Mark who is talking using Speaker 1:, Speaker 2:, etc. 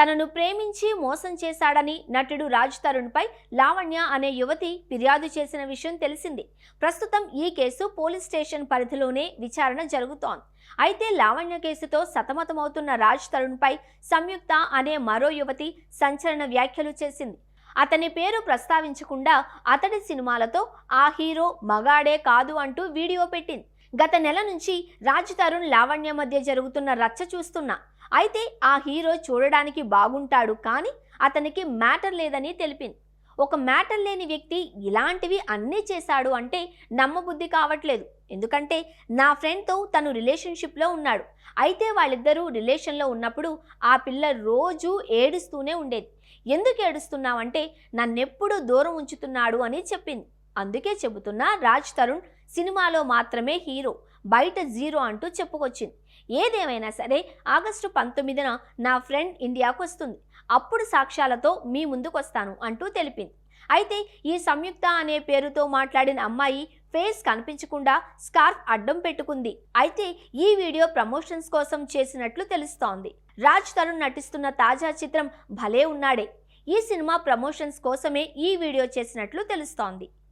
Speaker 1: తనను ప్రేమించి మోసం చేశాడని నటుడు రాజ్ తరుణ్పై లావణ్య అనే యువతి ఫిర్యాదు చేసిన విషయం తెలిసింది. ప్రస్తుతం ఈ కేసు పోలీస్ స్టేషన్ పరిధిలోనే విచారణ జరుగుతోంది. అయితే లావణ్య కేసుతో సతమతమవుతున్న రాజ్ తరుణ్పై సంయుక్త అనే మరో యువతి సంచలన వ్యాఖ్యలు చేసింది. అతని పేరు ప్రస్తావించకుండా అతడి సినిమాలతో ఆ హీరో మగాడే కాదు అంటూ వీడియో పెట్టింది. గత నెల నుంచి రాజ్ తరుణ్ లావణ్య మధ్య జరుగుతున్న రచ్చ చూస్తున్నా. అయితే ఆ హీరో చూడడానికి బాగుంటాడు, కానీ అతనికి మ్యాటర్ లేదని తెలిపింది. ఒక మ్యాటర్ లేని వ్యక్తి ఇలాంటివి అన్నీ చేశాడు అంటే నమ్మబుద్ధి కావట్లేదు. ఎందుకంటే నా ఫ్రెండ్తో తను రిలేషన్షిప్లో ఉన్నాడు. అయితే వాళ్ళిద్దరూ రిలేషన్లో ఉన్నప్పుడు ఆ పిల్ల రోజూ ఏడుస్తూనే ఉండేది. ఎందుకు ఏడుస్తున్నావంటే నన్నెప్పుడు దూరం ఉంచుతున్నాడు అని చెప్పింది. అందుకే చెబుతున్నా, రాజ్ తరుణ్ సినిమాలో మాత్రమే హీరో, బయట జీరో అంటూ చెప్పుకొచ్చింది. ఏదేమైనా సరే ఆగస్టు 19న నా ఫ్రెండ్ ఇండియాకు వస్తుంది. అప్పుడు సాక్ష్యాలతో మీ ముందుకు వస్తాను అంటూ తెలిపింది. అయితే ఈ సంయుక్త అనే పేరుతో మాట్లాడిన అమ్మాయి ఫేస్ కనిపించకుండా స్కార్ఫ్ అడ్డం పెట్టుకుంది. అయితే ఈ వీడియో ప్రమోషన్స్ కోసం చేసినట్లు తెలుస్తోంది. రాజ్ తరుణ్ నటిస్తున్న తాజా చిత్రం భలే ఉన్నాడే. ఈ సినిమా ప్రమోషన్స్ కోసమే ఈ వీడియో చేసినట్లు తెలుస్తోంది.